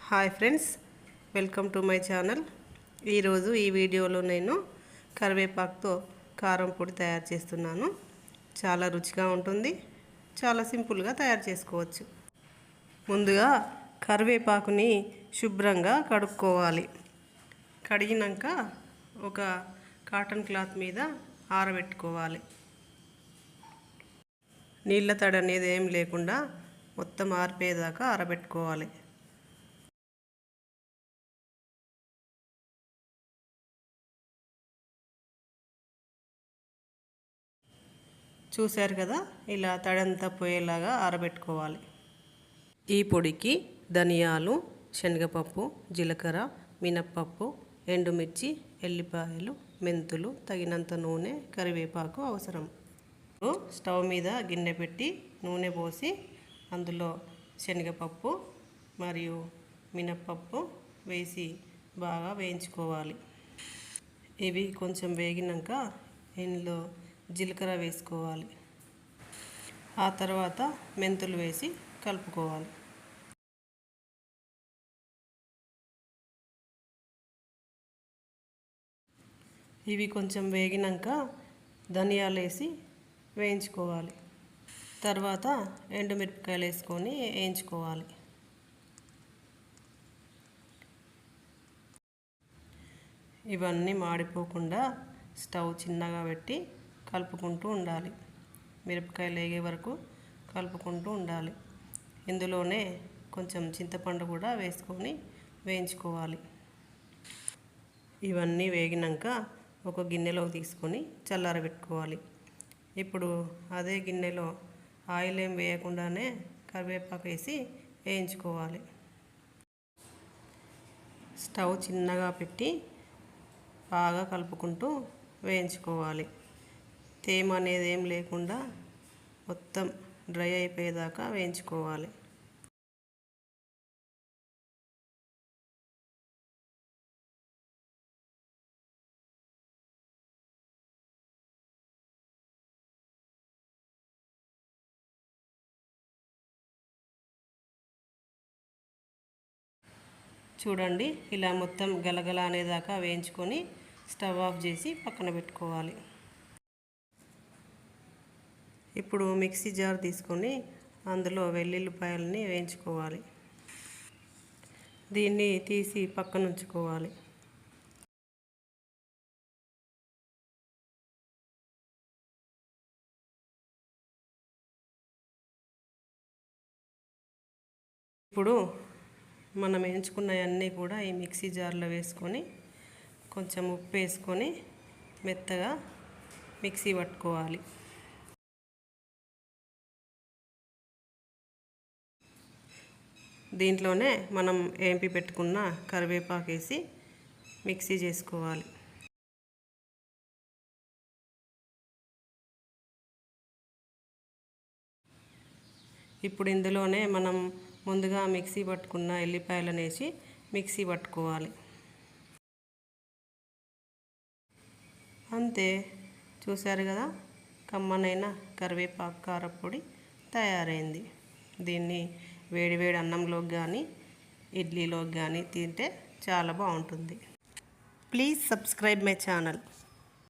Hi friends, welcome to my channel. ఈరోజు ఈ వీడియోలో నేను కరివేపాకుతో కారం పొడి తయారు చేస్తున్నాను. చాలా రుచిగా ఉంటుంది, చాలా సింపుల్గా తయారు చేసుకోవచ్చు. ముందుగా కరివేపాకుని శుభ్రంగా కడుక్కోవాలి. కడిగినాక ఒక కాటన్ క్లాత్ మీద ఆరబెట్టుకోవాలి. నీళ్ళ తడి అనేది ఏం లేకుండా మొత్తం ఆరిపోయేదాకా ఆరబెట్టుకోవాలి. చూశారు కదా, ఇలా తడంతా పోయేలాగా ఆరబెట్టుకోవాలి. ఈ పొడికి ధనియాలు, శనగపప్పు, జీలకర్ర, మినప్పప్పు, ఎండుమిర్చి, ఎల్లిపాయలు, మెంతులు, తగినంత నూనె, కరివేపాకు అవసరం. స్టవ్ మీద గిన్నె పెట్టి నూనె పోసి అందులో శనగపప్పు మరియు మినప్పప్పు వేసి బాగా వేయించుకోవాలి. ఇవి కొంచెం వేగినాక ఇందులో జీలకర్ర వేసుకోవాలి. ఆ తర్వాత మెంతులు వేసి కలుపుకోవాలి. ఇవి కొంచెం వేగినాక ధనియాలు వేసి వేయించుకోవాలి. తర్వాత ఎండుమిరపకాయలు వేసుకొని వేయించుకోవాలి. ఇవన్నీ మాడిపోకుండా స్టవ్ చిన్నగా పెట్టి కలుపుకుంటూ ఉండాలి. మిరపకాయలు వేగే వరకు కలుపుకుంటూ ఉండాలి. ఇందులోనే కొంచెం చింతపండు కూడా వేసుకొని వేయించుకోవాలి. ఇవన్నీ వేగినాక ఒక గిన్నెలో తీసుకొని చల్లారబెట్టుకోవాలి. ఇప్పుడు అదే గిన్నెలో ఆయిల్ ఏం వేయకుండానే కరివేపాకు వేసి వేయించుకోవాలి. స్టవ్ చిన్నగా పెట్టి బాగా కలుపుకుంటూ వేయించుకోవాలి. తేమ అనేది ఏం లేకుండా మొత్తం డ్రై అయిపోయేదాకా వేయించుకోవాలి. చూడండి, ఇలా మొత్తం గలగల అనేదాకా వేయించుకొని స్టవ్ ఆఫ్ చేసి పక్కన పెట్టుకోవాలి. ఇప్పుడు మిక్సీ జార్ తీసుకొని అందులో వెల్లుల్లిపాయలని వేయించుకోవాలి. దీన్ని తీసి పక్కన ఉంచుకోవాలి. ఇప్పుడు మనం వేయించుకున్నవన్నీ కూడా ఈ మిక్సీ జార్లో వేసుకొని కొంచెం ఉప్పు వేసుకొని మెత్తగా మిక్సీ పట్టుకోవాలి. దీంట్లోనే మనం ఏంపి పెట్టుకున్న కరివేపాకు వేసి మిక్సీ చేసుకోవాలి. ఇప్పుడు ఇందులోనే మనం ముందుగా మిక్సీ పట్టుకున్న ఎల్లిపాయలను వేసి మిక్సీ పట్టుకోవాలి. అంతే, చూశారు కదా, కమ్మనైన కరివేపాకు కారపొడి తయారైంది. దీన్ని వేడివేడి అన్నంలోకి కానీ ఇడ్లీలోకి కానీ తింటే చాలా బాగుంటుంది. Please subscribe my channel.